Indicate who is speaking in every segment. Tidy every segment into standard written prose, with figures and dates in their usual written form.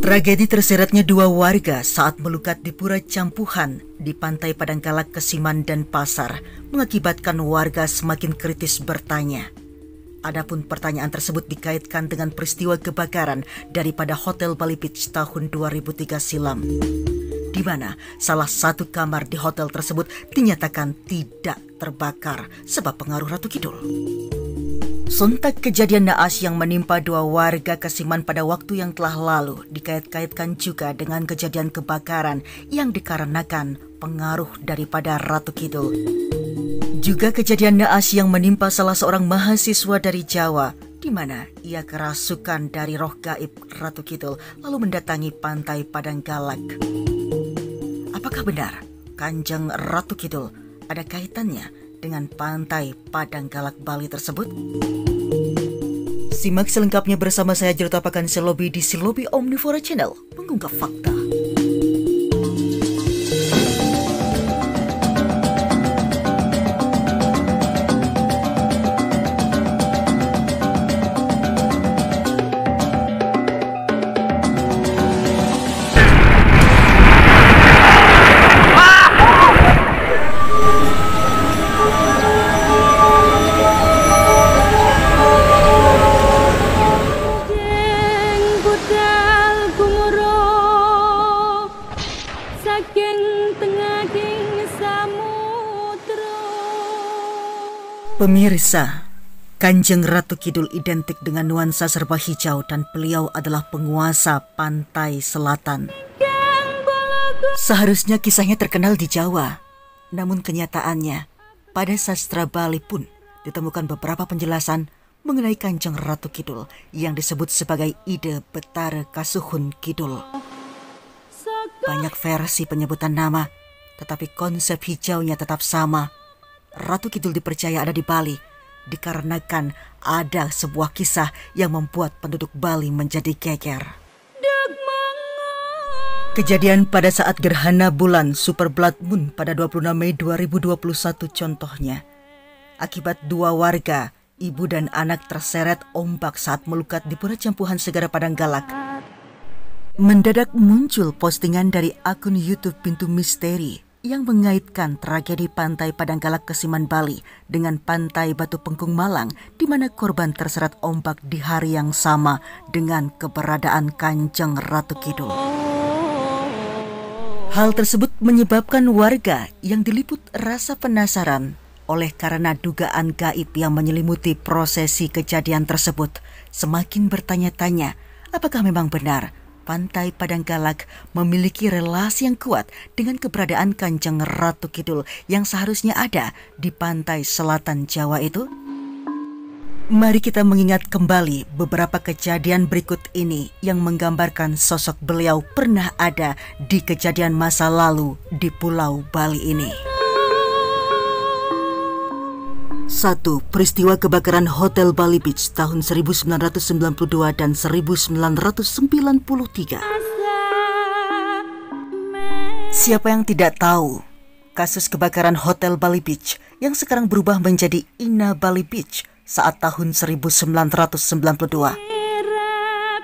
Speaker 1: Tragedi terseretnya dua warga saat melukat di Pura Campuhan di Pantai Padangkalak, Kesiman, dan Pasar mengakibatkan warga semakin kritis bertanya. Adapun pertanyaan tersebut dikaitkan dengan peristiwa kebakaran daripada Hotel Bali Beach tahun 2003 silam, di mana salah satu kamar di hotel tersebut dinyatakan tidak terbakar sebab pengaruh Ratu Kidul. Sontak kejadian naas yang menimpa dua warga Kesiman pada waktu yang telah lalu dikait-kaitkan juga dengan kejadian kebakaran yang dikarenakan pengaruh daripada Ratu Kidul. Juga kejadian naas yang menimpa salah seorang mahasiswa dari Jawa, di mana ia kerasukan dari roh gaib Ratu Kidul lalu mendatangi Pantai Padangkalak. Apakah benar Kanjeng Ratu Kidul ada kaitannya dengan Pantai Padangkalak Bali tersebut? Simak selengkapnya bersama saya Jerota Pakan Silobi di Silobi Omnivora Channel, mengunggah fakta. Pemirsa, Kanjeng Ratu Kidul identik dengan nuansa serba hijau dan beliau adalah penguasa pantai selatan. Seharusnya kisahnya terkenal di Jawa, namun kenyataannya pada sastra Bali pun ditemukan beberapa penjelasan mengenai Kanjeng Ratu Kidul yang disebut sebagai Ide Betara Kasuhun Kidul. Banyak versi penyebutan nama, tetapi konsep hijaunya tetap sama. Ratu Kidul dipercaya ada di Bali dikarenakan ada sebuah kisah yang membuat penduduk Bali menjadi geger. Kejadian pada saat gerhana bulan Super Blood Moon pada 26 Mei 2021 contohnya. Akibat dua warga, ibu dan anak terseret ombak saat melukat di Pura Campuhan Segara Padangkalak. Mendadak muncul postingan dari akun YouTube Pintu Misteri yang mengaitkan tragedi Pantai Padangkalak Kesiman Bali dengan Pantai Batu Pengkung Malang, di mana korban terseret ombak di hari yang sama dengan keberadaan Kanjeng Ratu Kidul. Hal tersebut menyebabkan warga yang diliput rasa penasaran oleh karena dugaan gaib yang menyelimuti prosesi kejadian tersebut semakin bertanya-tanya apakah memang benar Pantai Padangkalak memiliki relasi yang kuat dengan keberadaan Kanjeng Ratu Kidul yang seharusnya ada di pantai selatan Jawa itu? Mari kita mengingat kembali beberapa kejadian berikut ini yang menggambarkan sosok beliau pernah ada di kejadian masa lalu di Pulau Bali ini. 1. Peristiwa kebakaran Hotel Bali Beach tahun 1992 dan 1993. Siapa yang tidak tahu kasus kebakaran Hotel Bali Beach yang sekarang berubah menjadi Ina Bali Beach saat tahun 1992.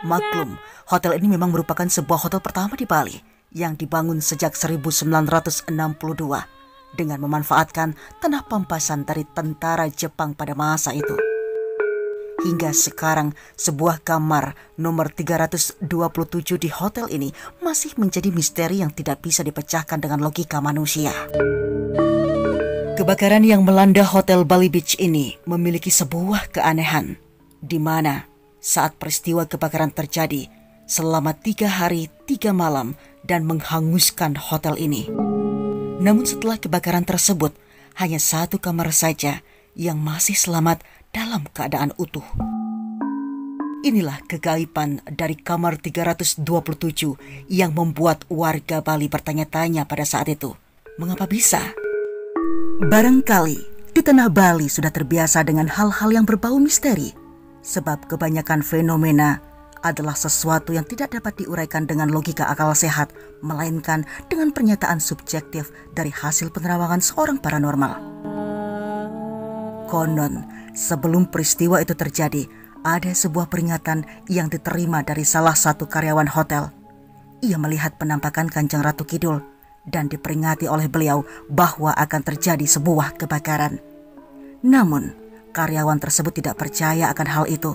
Speaker 1: Maklum, hotel ini memang merupakan sebuah hotel pertama di Bali yang dibangun sejak 1962. Dengan memanfaatkan tanah pampasan dari tentara Jepang pada masa itu. Hingga sekarang, sebuah kamar nomor 327 di hotel ini masih menjadi misteri yang tidak bisa dipecahkan dengan logika manusia. Kebakaran yang melanda Hotel Bali Beach ini memiliki sebuah keanehan, di mana saat peristiwa kebakaran terjadi selama 3 hari 3 malam dan menghanguskan hotel ini. Namun setelah kebakaran tersebut, hanya satu kamar saja yang masih selamat dalam keadaan utuh. Inilah kegaiban dari kamar 327 yang membuat warga Bali bertanya-tanya pada saat itu. Mengapa bisa? Barangkali di tanah Bali sudah terbiasa dengan hal-hal yang berbau misteri, sebab kebanyakan fenomena adalah sesuatu yang tidak dapat diuraikan dengan logika akal sehat, melainkan dengan pernyataan subjektif dari hasil penerawangan seorang paranormal. Konon, sebelum peristiwa itu terjadi, ada sebuah peringatan yang diterima dari salah satu karyawan hotel. ia melihat penampakan Kanjeng Ratu Kidul dan diperingati oleh beliau bahwa akan terjadi sebuah kebakaran. Namun, karyawan tersebut tidak percaya akan hal itu.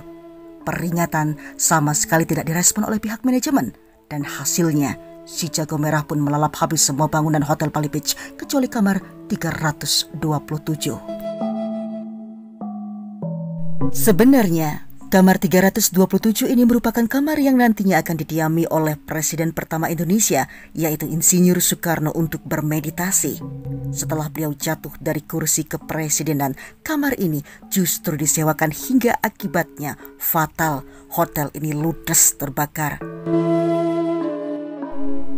Speaker 1: Peringatan sama sekali tidak direspon oleh pihak manajemen dan hasilnya si jago merah pun melalap habis semua bangunan Hotel Bali Beach kecuali kamar 327. Sebenarnya, kamar 327 ini merupakan kamar yang nantinya akan didiami oleh Presiden pertama Indonesia, yaitu Insinyur Soekarno untuk bermeditasi. Setelah beliau jatuh dari kursi kepresidenan, kamar ini justru disewakan hingga akibatnya fatal. Hotel ini ludes terbakar.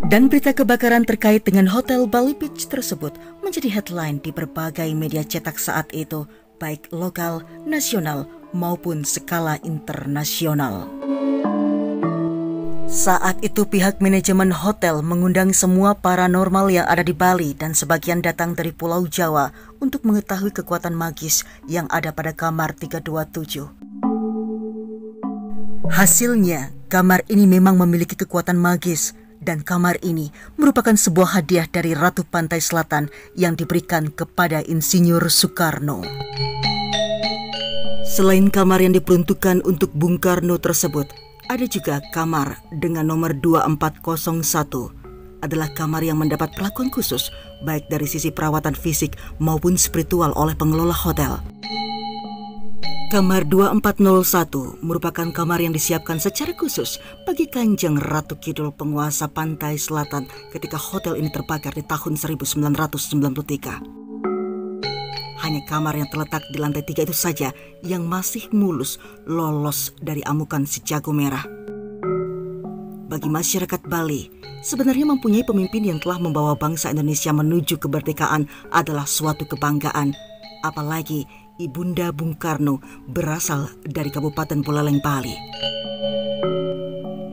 Speaker 1: Dan berita kebakaran terkait dengan Hotel Bali Beach tersebut menjadi headline di berbagai media cetak saat itu, baik lokal, nasional, maupun skala internasional. Saat itu pihak manajemen hotel mengundang semua paranormal yang ada di Bali dan sebagian datang dari Pulau Jawa untuk mengetahui kekuatan magis yang ada pada kamar 327. Hasilnya, kamar ini memang memiliki kekuatan magis dan kamar ini merupakan sebuah hadiah dari Ratu Pantai Selatan yang diberikan kepada Insinyur Soekarno. Selain kamar yang diperuntukkan untuk Bung Karno tersebut, ada juga kamar dengan nomor 2401. Adalah kamar yang mendapat perlakuan khusus baik dari sisi perawatan fisik maupun spiritual oleh pengelola hotel. Kamar 2401 merupakan kamar yang disiapkan secara khusus bagi Kanjeng Ratu Kidul penguasa Pantai Selatan ketika hotel ini terbakar di tahun 1993. Hanya kamar yang terletak di lantai 3 itu saja yang masih mulus lolos dari amukan si jago merah. Bagi masyarakat Bali, sebenarnya mempunyai pemimpin yang telah membawa bangsa Indonesia menuju kemerdekaan adalah suatu kebanggaan. Apalagi Ibunda Bung Karno berasal dari Kabupaten Buleleng, Bali.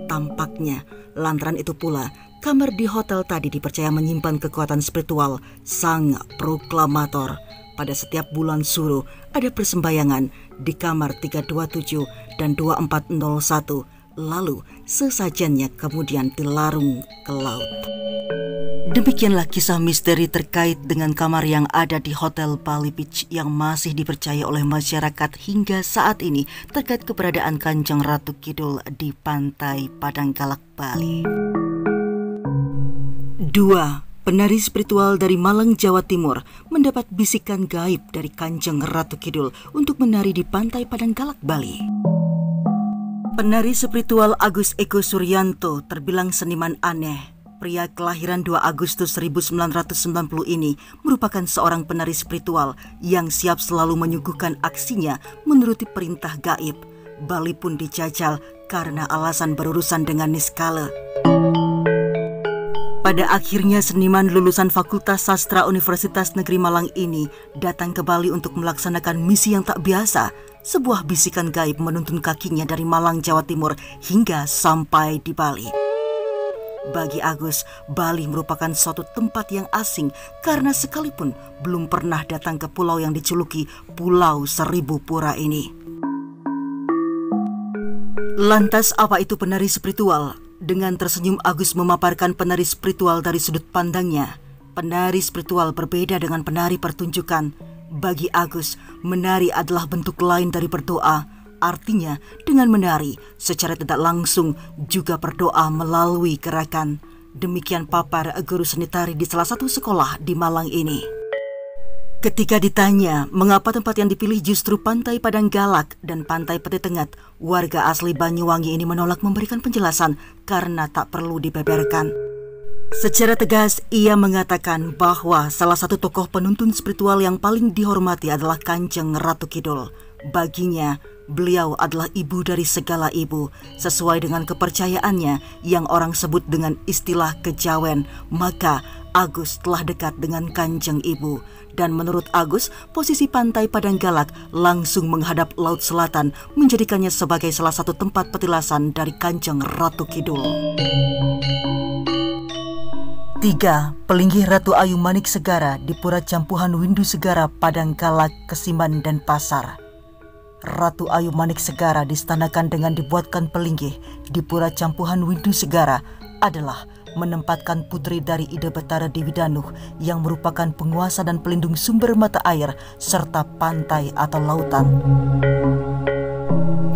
Speaker 1: Tampaknya lantaran itu pula kamar di hotel tadi dipercaya menyimpan kekuatan spiritual sang proklamator. Pada setiap bulan suruh ada persembahyangan di kamar 327 dan 2401, lalu sesajennya kemudian dilarung ke laut. Demikianlah kisah misteri terkait dengan kamar yang ada di Hotel Bali Beach yang masih dipercaya oleh masyarakat hingga saat ini terkait keberadaan Kanjeng Ratu Kidul di pantai Padangkalak, Bali. 2. Penari spiritual dari Malang, Jawa Timur mendapat bisikan gaib dari Kanjeng Ratu Kidul untuk menari di pantai Padangkalak, Bali. Penari spiritual Agus Eko Suryanto terbilang seniman aneh. Pria kelahiran 2 Agustus 1990 ini merupakan seorang penari spiritual yang siap selalu menyuguhkan aksinya menuruti perintah gaib. Bali pun dijajal karena alasan berurusan dengan Niskala. Pada akhirnya seniman lulusan Fakultas Sastra Universitas Negeri Malang ini datang ke Bali untuk melaksanakan misi yang tak biasa. Sebuah bisikan gaib menuntun kakinya dari Malang, Jawa Timur hingga sampai di Bali. Bagi Agus, Bali merupakan suatu tempat yang asing karena sekalipun belum pernah datang ke pulau yang dijuluki Pulau Seribu Pura ini. Lantas apa itu penari spiritual? Dengan tersenyum Agus memaparkan penari spiritual dari sudut pandangnya. Penari spiritual berbeda dengan penari pertunjukan. Bagi Agus, menari adalah bentuk lain dari berdoa. Artinya, dengan menari, secara tidak langsung juga berdoa melalui gerakan. Demikian papar guru seni tari di salah satu sekolah di Malang ini. Ketika ditanya mengapa tempat yang dipilih justru Pantai Padangkalak dan Pantai Peti Tengah, warga asli Banyuwangi ini menolak memberikan penjelasan karena tak perlu dibeberkan. Secara tegas, ia mengatakan bahwa salah satu tokoh penuntun spiritual yang paling dihormati adalah Kanjeng Ratu Kidul. Baginya, beliau adalah ibu dari segala ibu, sesuai dengan kepercayaannya yang orang sebut dengan istilah kejawen. Maka Agus telah dekat dengan Kanjeng Ibu. Dan menurut Agus, posisi Pantai Padangkalak langsung menghadap Laut Selatan menjadikannya sebagai salah satu tempat petilasan dari Kanjeng Ratu Kidul. 3. Pelinggih Ratu Ayu Manik Segara di Pura Campuhan Windu Segara, Padangkalak, Kesiman, dan Pasar. Ratu Ayu Manik Segara distanakan dengan dibuatkan pelinggih di Pura Campuhan Windu Segara adalah menempatkan putri dari Ida Betara Dewi Danuh yang merupakan penguasa dan pelindung sumber mata air serta pantai atau lautan.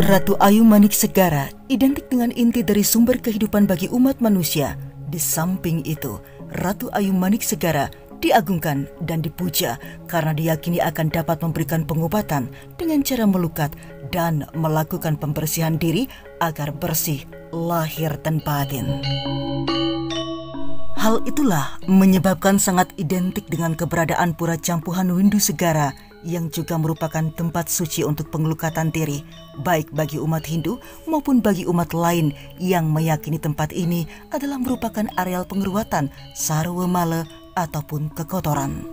Speaker 1: Ratu Ayu Manik Segara identik dengan inti dari sumber kehidupan bagi umat manusia. Di samping itu, Ratu Ayu Manik Segara diagungkan dan dipuja karena diyakini akan dapat memberikan pengobatan dengan cara melukat dan melakukan pembersihan diri agar bersih lahir dan batin. Hal itulah menyebabkan sangat identik dengan keberadaan Pura Campuhan Windu Segara yang juga merupakan tempat suci untuk pengelukatan diri, baik bagi umat Hindu maupun bagi umat lain yang meyakini tempat ini adalah merupakan areal pengeruatan sarwa mala ataupun kekotoran.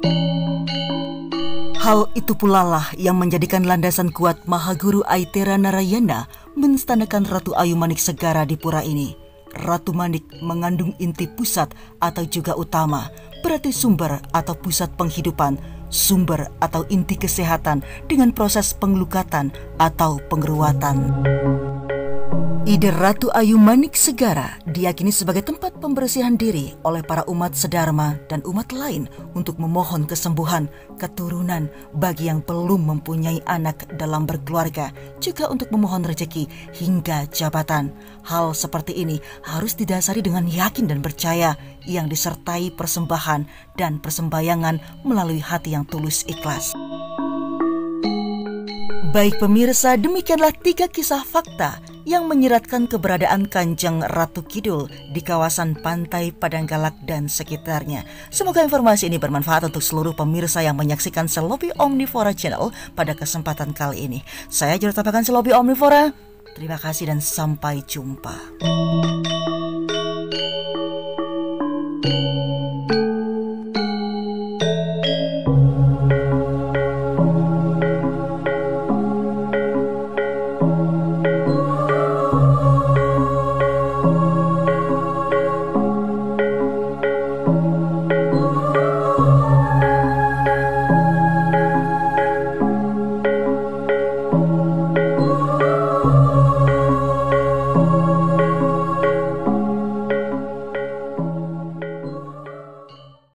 Speaker 1: Hal itu pula lah yang menjadikan landasan kuat Mahaguru Aitera Narayana menstanakan Ratu Ayu Manik Segara di pura ini. Ratu Manik mengandung inti pusat atau juga utama, berarti sumber atau pusat penghidupan, sumber atau inti kesehatan dengan proses pengelukatan atau pengeruatan. Ide Ratu Ayu Manik Segara diyakini sebagai tempat pembersihan diri oleh para umat sedharma dan umat lain untuk memohon kesembuhan, keturunan bagi yang belum mempunyai anak dalam berkeluarga, juga untuk memohon rezeki hingga jabatan. Hal seperti ini harus didasari dengan yakin dan percaya yang disertai persembahan dan persembayangan melalui hati yang tulus ikhlas. Baik pemirsa, demikianlah 3 kisah fakta yang menyiratkan keberadaan Kanjeng Ratu Kidul di kawasan Pantai Padanggalak dan sekitarnya. Semoga informasi ini bermanfaat untuk seluruh pemirsa yang menyaksikan Selobi Omnivora Channel pada kesempatan kali ini. Saya Juru Tapakan Selobi Omnivora. Terima kasih dan sampai jumpa.